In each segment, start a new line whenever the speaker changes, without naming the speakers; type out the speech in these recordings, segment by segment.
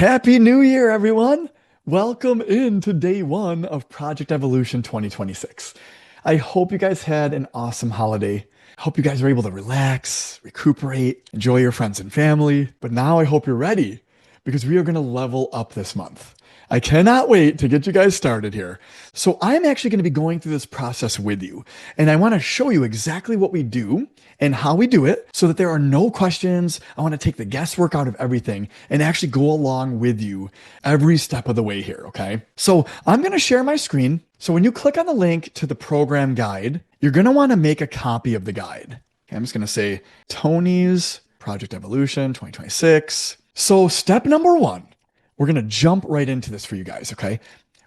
Happy New Year, everyone! Welcome into day one of Project Evolution 2026. I hope you guys had an awesome holiday. I hope you guys were able to relax, recuperate, enjoy your friends and family. But now I hope you're ready because we are going to level up this month. I cannot wait to get you guys started here. So I'm actually going to be going through this process with you, and I want to show you exactly what we do and how we do it so that there are no questions. I want to take the guesswork out of everything and actually go along with you every step of the way here, okay? So I'm going to share my screen. So when you click on the link to the program guide, you're going to want to make a copy of the guide. Okay, I'm just going to say Tony's Project Evolution 2026. So step number one, we're going to jump right into this for you guys, okay?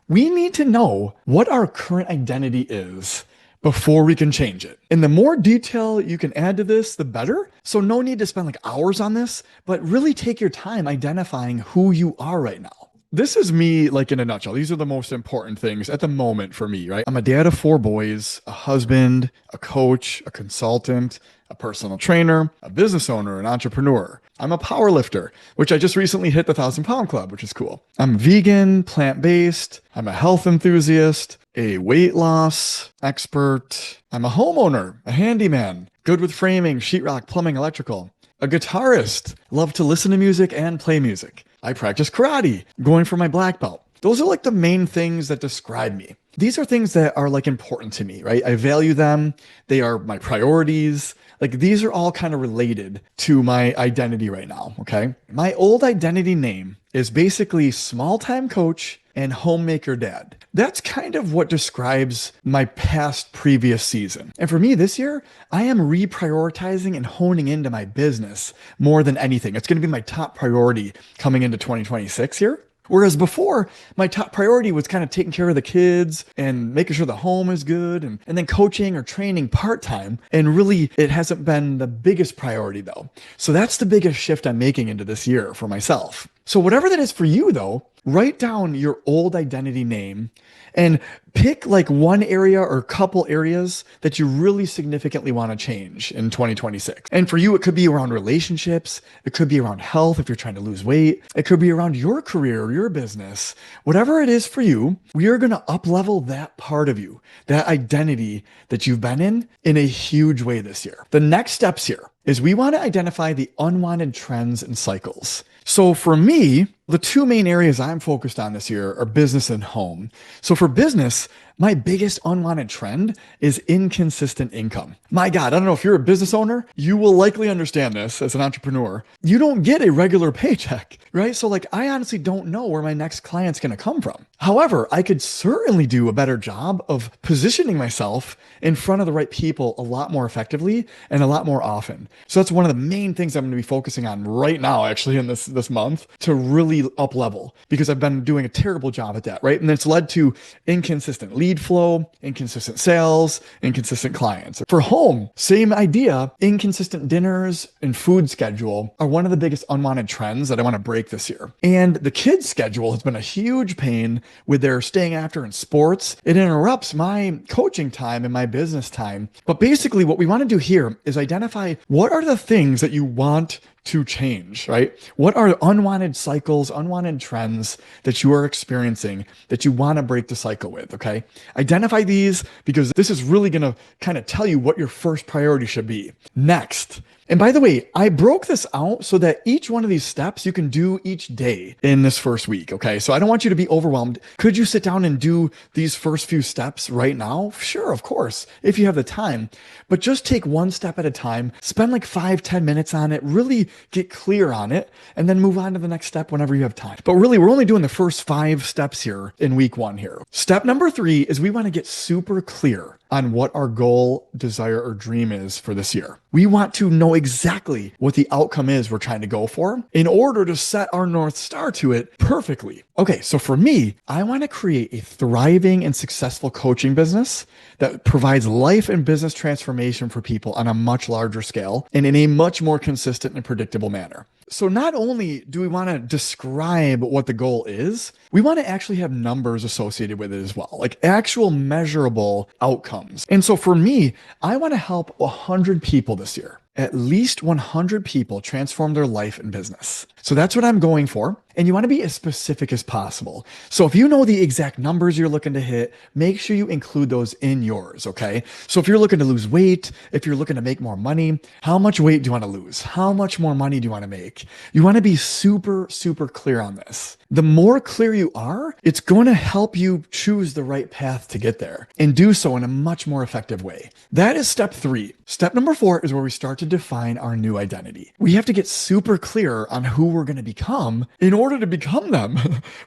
We need to know what our current identity is before we can change it. And the more detail you can add to this, the better. So no need to spend like hours on this, but really take your time identifying who you are right now. This is me, like in a nutshell. These are the most important things at the moment for me, right? I'm a dad of 4 boys, a husband, a coach, a consultant, a personal trainer, a business owner, an entrepreneur. I'm a power lifter, which I just recently hit the 1,000-pound club, which is cool. I'm vegan, plant-based. I'm a health enthusiast, a weight loss expert. I'm a homeowner, a handyman, good with framing, sheetrock, plumbing, electrical. A guitarist, love to listen to music and play music. I practice karate, going for my black belt. Those are like the main things that describe me. These are things that are like important to me, right? I value them. They are my priorities. Like these are all kind of related to my identity right now, okay? My old identity name is basically small-time coach and homemaker dad. That's kind of what describes my past previous season. And for me this year, I am reprioritizing and honing into my business more than anything. It's going to be my top priority coming into 2026 here. Whereas before, my top priority was kind of taking care of the kids and making sure the home is good and then coaching or training part-time. And really, it hasn't been the biggest priority though. So that's the biggest shift I'm making into this year for myself. So whatever that is for you though, write down your old identity name and pick like one area or a couple areas that you really significantly want to change in 2026. And for you, it could be around relationships. It could be around health if you're trying to lose weight. It could be around your career, your business. Whatever it is for you, we are going to up-level that part of you, that identity that you've been in a huge way this year. The next steps here is we want to identify the unwanted trends and cycles. So for me, the 2 main areas I'm focused on this year are business and home. So for business, my biggest unwanted trend is inconsistent income. My God, I don't know if you're a business owner, you will likely understand this as an entrepreneur. You don't get a regular paycheck, right? So like, I honestly don't know where my next client's going to come from. However, I could certainly do a better job of positioning myself in front of the right people a lot more effectively and a lot more often. So that's one of the main things I'm going to be focusing on right now, actually, in this month to really up level because I've been doing a terrible job at that, right? And it's led to inconsistent lead flow, inconsistent sales, inconsistent clients. For home, same idea. Inconsistent dinners and food schedule are one of the biggest unwanted trends that I want to break this year. And the kids' schedule has been a huge pain with their staying after in sports. It interrupts my coaching time and my business time. But basically what we want to do here is identify what are the things that you want to change, right? What are unwanted cycles, unwanted trends that you are experiencing that you want to break the cycle with, okay? Identify these because this is really going to kind of tell you what your first priority should be. Next, and by the way, I broke this out so that each one of these steps you can do each day in this first week, okay? So I don't want you to be overwhelmed. Could you sit down and do these first few steps right now? Sure, of course, if you have the time. But just take one step at a time, spend like 5-10 minutes on it, really get clear on it, and then move on to the next step whenever you have time. But really, we're only doing the first 5 steps here in week 1 here. Step number 3 is we want to get super clear on what our goal, desire, or dream is for this year. We want to know exactly what the outcome is we're trying to go for in order to set our North Star to it perfectly. Okay, so for me, I want to create a thriving and successful coaching business that provides life and business transformation for people on a much larger scale and in a much more consistent and predictable manner. So not only do we want to describe what the goal is, we want to actually have numbers associated with it as well, like actual measurable outcomes. And so for me, I want to help 100 people this year. At least 100 people transform their life and business. So that's what I'm going for. And you want to be as specific as possible. So if you know the exact numbers you're looking to hit, make sure you include those in yours, okay? So if you're looking to lose weight, if you're looking to make more money, how much weight do you want to lose? How much more money do you want to make? You want to be super, super clear on this. The more clear you are, it's going to help you choose the right path to get there and do so in a much more effective way. That is step 3. Step number 4 is where we start to define our new identity. We have to get super clear on who we're going to become in order to become them,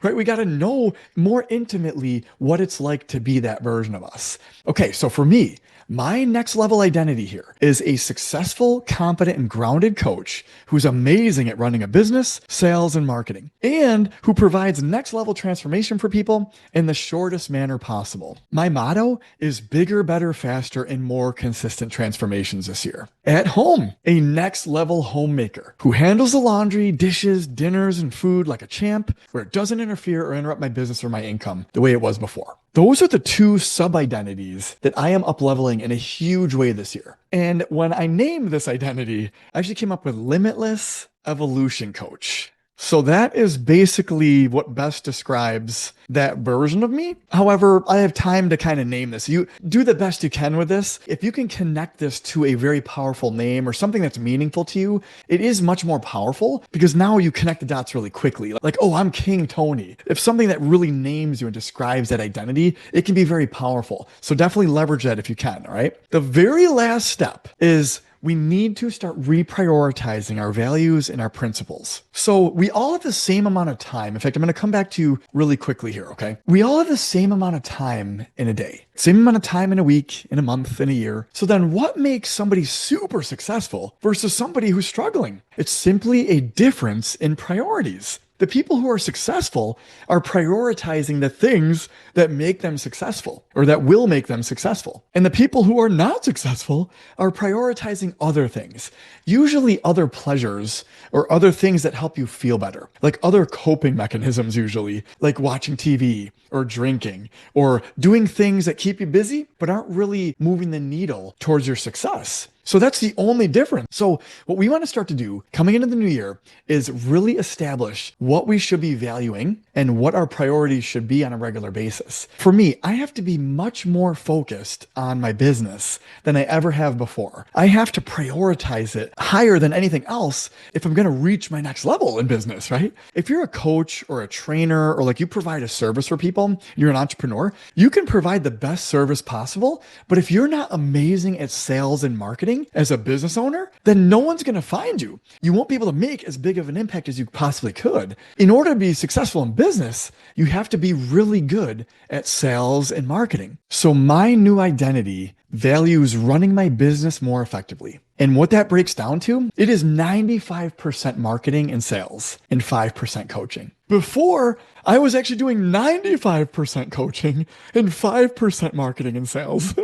right? We got to know more intimately what it's like to be that version of us. Okay, so for me, my next level identity here is a successful, confident, and grounded coach who's amazing at running a business, sales, and marketing, and who provides next level transformation for people in the shortest manner possible. My motto is bigger, better, faster, and more consistent transformations this year. At home, a next level homemaker who handles the laundry, dishes, dinners, and food like a champ, where it doesn't interfere or interrupt my business or my income the way it was before. Those are the 2 sub-identities that I am up-leveling in a huge way this year. And when I named this identity, I actually came up with Limitless Evolution Coach. So that is basically what best describes that version of me. However, I have time to kind of name this. You do the best you can with this. If you can connect this to a very powerful name or something that's meaningful to you, it is much more powerful because now you connect the dots really quickly. Like, oh, I'm King Tony. If something that really names you and describes that identity, it can be very powerful. So definitely leverage that if you can, all right? The very last step is we need to start reprioritizing our values and our principles. So we all have the same amount of time. In fact, I'm going to come back to you really quickly here, okay? We all have the same amount of time in a day, same amount of time in a week, in a month, in a year. So then what makes somebody super successful versus somebody who's struggling? It's simply a difference in priorities. The people who are successful are prioritizing the things that make them successful or that will make them successful. And the people who are not successful are prioritizing other things, usually other pleasures or other things that help you feel better, like other coping mechanisms, usually like watching TV or drinking or doing things that keep you busy, but aren't really moving the needle towards your success. So that's the only difference. So what we want to start to do coming into the new year is really establish what we should be valuing and what our priorities should be on a regular basis. For me, I have to be much more focused on my business than I ever have before. I have to prioritize it higher than anything else if I'm going to reach my next level in business, right? If you're a coach or a trainer or like you provide a service for people, you're an entrepreneur, you can provide the best service possible. But if you're not amazing at sales and marketing, as a business owner, then no one's going to find you. You won't be able to make as big of an impact as you possibly could. In order to be successful in business, you have to be really good at sales and marketing. So my new identity values running my business more effectively. And what that breaks down to, it is 95% marketing and sales and 5% coaching. Before, I was actually doing 95% coaching and 5% marketing and sales.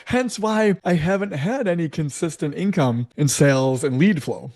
Hence why I haven't had any consistent income in sales and lead flow.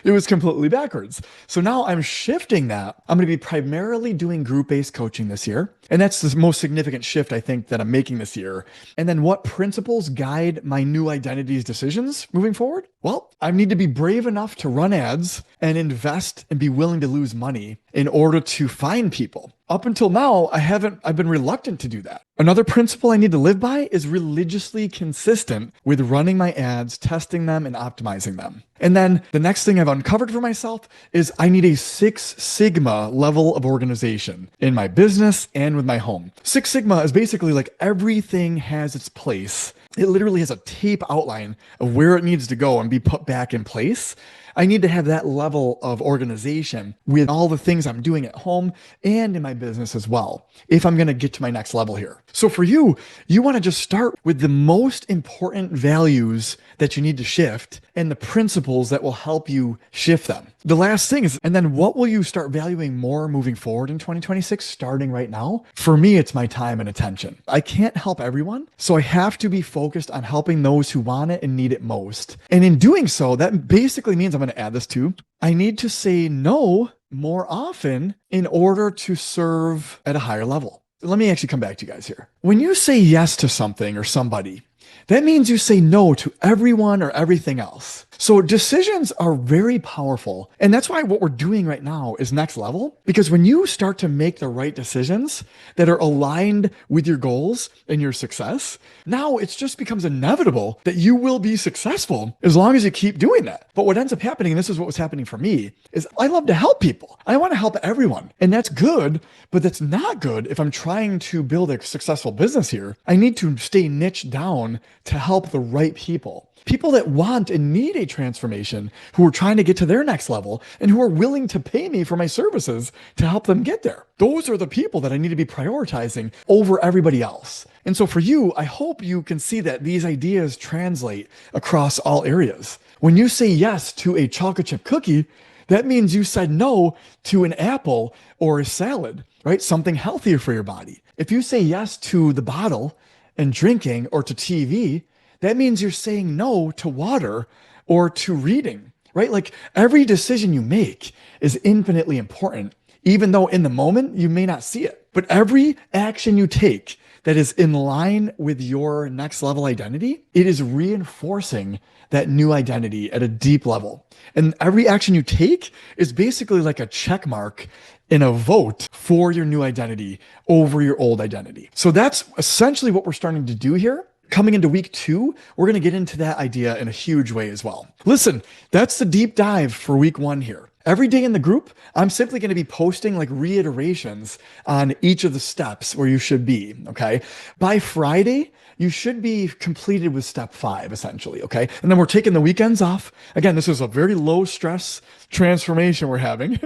It was completely backwards. So now I'm shifting that. I'm going to be primarily doing group-based coaching this year. And that's the most significant shift I think that I'm making this year. And then what principles guide my new identity's decisions moving forward? Well, I need to be brave enough to run ads and invest and be willing to lose money in order to find people. Up until now, I've been reluctant to do that. Another principle I need to live by is religiously consistent with running my ads, testing them, and optimizing them. And then the next thing I've uncovered for myself is I need a 6 Sigma level of organization in my business and with my home. 6 Sigma is basically like everything has its place. It literally has a tape outline of where it needs to go and be put back in place. I need to have that level of organization with all the things I'm doing at home and in my business as well, if I'm going to get to my next level here. So for you, you want to just start with the most important values that you need to shift and the principles that will help you shift them. The last thing is, and then what will you start valuing more moving forward in 2026, starting right now? For me, it's my time and attention. I can't help everyone, so I have to be focused on helping those who want it and need it most. And in doing so, that basically means I'm going to add this too. I need to say no more often in order to serve at a higher level. Let me actually come back to you guys here. When you say yes to something or somebody, that means you say no to everyone or everything else. So decisions are very powerful. And that's why what we're doing right now is next level. Because when you start to make the right decisions that are aligned with your goals and your success, now it just becomes inevitable that you will be successful as long as you keep doing that. But what ends up happening, and this is what was happening for me, is I love to help people. I want to help everyone. And that's good, but that's not good if I'm trying to build a successful business here. I need to stay niched down to help the right people. People that want and need a transformation, who are trying to get to their next level and who are willing to pay me for my services to help them get there. Those are the people that I need to be prioritizing over everybody else. And so for you, I hope you can see that these ideas translate across all areas. When you say yes to a chocolate chip cookie, that means you said no to an apple or a salad, right? Something healthier for your body. If you say yes to the bottle and drinking or to TV, that means you're saying no to water or to reading, right? Like every decision you make is infinitely important, even though in the moment you may not see it. But every action you take that is in line with your next level identity, it is reinforcing that new identity at a deep level. And every action you take is basically like a check mark in a vote for your new identity over your old identity. So that's essentially what we're starting to do here. Coming into week 2, we're going to get into that idea in a huge way as well. Listen, that's the deep dive for week 1 here. Every day in the group, I'm simply going to be posting like reiterations on each of the steps where you should be, okay? By Friday, you should be completed with step 5, essentially, okay? And then we're taking the weekends off. Again, this is a very low stress transformation we're having.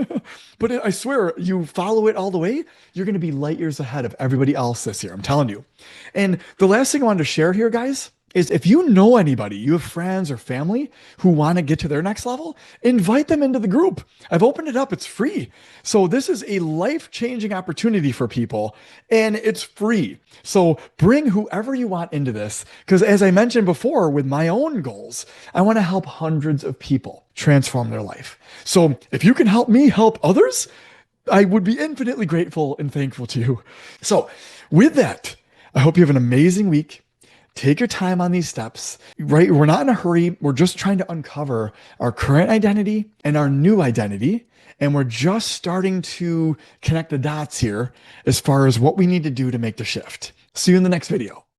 But I swear, you follow it all the way, you're going to be light years ahead of everybody else this year. I'm telling you. And the last thing I wanted to share here, guys, is if you know anybody, you have friends or family who want to get to their next level, invite them into the group. I've opened it up. It's free. So this is a life-changing opportunity for people, and it's free. So bring whoever you want into this, because as I mentioned before with my own goals, I want to help hundreds of people transform their life. So if you can help me help others, I would be infinitely grateful and thankful to you. So with that, I hope you have an amazing week. Take your time on these steps, right? We're not in a hurry. We're just trying to uncover our current identity and our new identity. And we're just starting to connect the dots here as far as what we need to do to make the shift. See you in the next video.